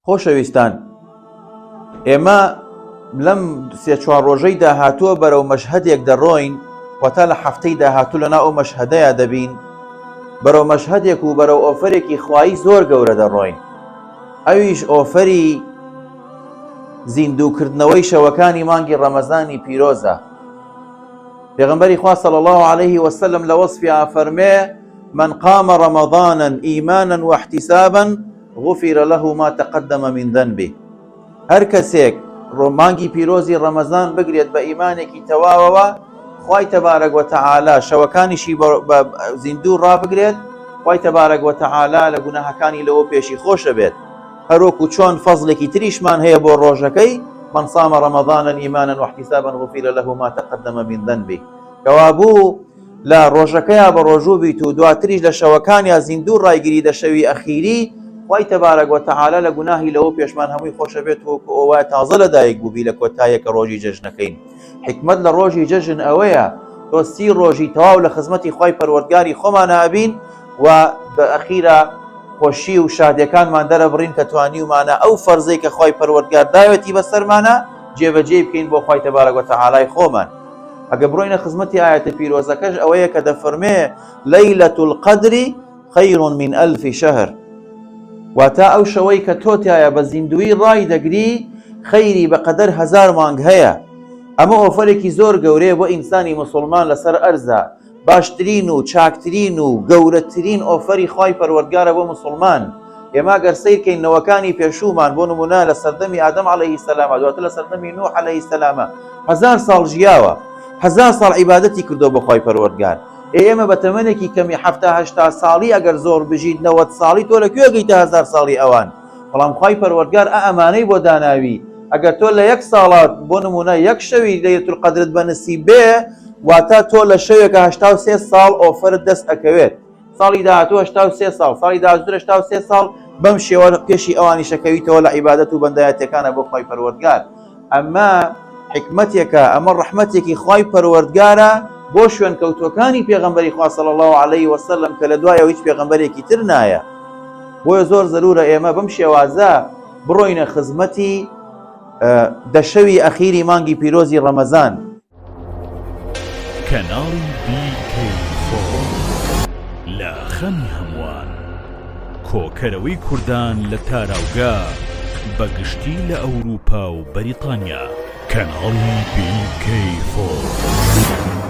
خۆشەویستان، ئێمە لەم سێ چوار ڕۆژەی داهاتووە بەرەو مەشهەدێک دەڕۆین و تا لە هەفتەی داهاتوو لەناو ئەو مەشهەدەیە دەبین، بەرەو مەشهەدێک و بەرەو ئۆفەرێکی خوایی زۆر گەورە دەڕۆین. ئەویش ئۆفەری زیندووکردنەوەی شەوەکانی مانگی ڕەمەزانی پیرۆزە. پێغەمبەری خوا صلی الله عليه وسلم لە وەصفیان فەرمێ: من قام رمضانا إيمانا واحتسابا غفر له ما تقدم من ذنبه. هەر کەسێک مانگی پیرۆزی ڕەمەزان بگرێت بە ئیمانێکی تەواوەوە، خوای تەبارەک وتەعالا شەوەکانیشی بە زیندوو ڕابگرێت، خوای تەبارەک وتەعالا لە گوناهەکانی لەوە پێشی خۆشە بێت. هەروەکو چۆن فەزڵێکی تریشمان هەیە بۆ ڕۆژەکەی: من صام رمضانا إيمانا واحتسابا غفر له ما تقدم من ذنبه. کەوابوو لە ڕۆژەکەیە بە ڕۆژوو بیت و دواتریش لە شەوەکانیا زیندوو ڕایگیری دە شەوی ئەخیری، خوای تەبارەک وتەعالا لە گوناهی لەوە پێشمان هەمووی خۆشە بێت وەکو ئەوە تازە لەدایک بووبی لە کۆتاییەکە ڕۆژی جەژنەکەین. حکمت لە ڕۆژی جەژن ئەوەیە تۆ 30 ڕۆژی تەواو لە خزمەتی خوای پەروەردگاری خۆمان ئابین و بە ئەخیرا خۆشی و شادیەکانمان دەرەبڕین کە توانیومانە ئەو فەرزەی کە خوای پەروەردگار داوێتی بەسەرمانە جێبەجێ بکەین بۆ خوای تەبارەک وتەعالای خۆمان. ئەگە بڕۆینە خزمەتی ئایەتە پیرۆزەکەش ئەوەیە کە دەفەرمێ: لەیلەة القەدر خەیر من ئەلف شەهر. واتە ئەو شەوەی کە تۆ تایە بە زیندوی ڕای دەگری خەیری بەقەدەر 1000 مانگ هەیە. ئەمە ئۆفەرێکی زۆر گەورەیە بۆ ئینسانی مسلمان لەسەر ئەرزە. باشترین و چاکترین و گەورەترین ئۆفەری خوای پەروەردگارە بۆ مسلمان. ئێمە گەر سەیرکەین نەوەکانی پێشوومان، بۆ نمونە لە سەردەمی ئادەم عەلەیهی سەلام، دواتر لە سەردەمی نوح عەلەیهی سەلامە 1000 ساڵ ژیاوە، 1000 ساڵ عیبادەتی کردو بە خوای پەروەردگار. ئێمە بە تەمەنێکی کەمی 70-80 ساڵی ئەگەر زۆر بژیت 90 ساڵی تۆ لەکوێ گەیتە 1000 ساڵی ئەوان؟ بەڵام خوای پەروەردگار ئەمانەی بۆ داناوی. ئەگەر تۆ لە 1 ساڵات بۆ نمونە 1 شەوی لەیلەتول قەدرت بەنسیب بێ، واتە تۆ لە شەوێکە 83 ساڵ ئۆفەرت دەست ئەکەوێت. ساڵی داهاتوو 83 ساڵ، ساڵی داهاتوو 83 ساڵ بەم شێوە پێشی ئەوانی شەکەویتەوە لە عیبادەت و بەندایەتەکانە بۆ خوای پەروەردگار. ئەمە حکمەتێکە، ئەمە ڕەحمەتێکی خوای پەروەردگارە بۆ شوێن کەوتوەکانی پێغەمبەری خوا صلی الله عليه وسلم کە لە دوایەوە هیچ پێغەمبەرێکی تر نایە. بۆیە زۆر زەرورە ئێمە بەم شێوازە بڕۆینە خزمەتی دەشەوی ئەخیری مانگی پیرۆزی ڕەمەزان. کەناڵی BK4 لە خەمی هەمووان، کۆکەرەوەی کوردان لە تاراوگا بەگشتی لە ئەوروپا و بەریتانیا. کەناڵی BK4.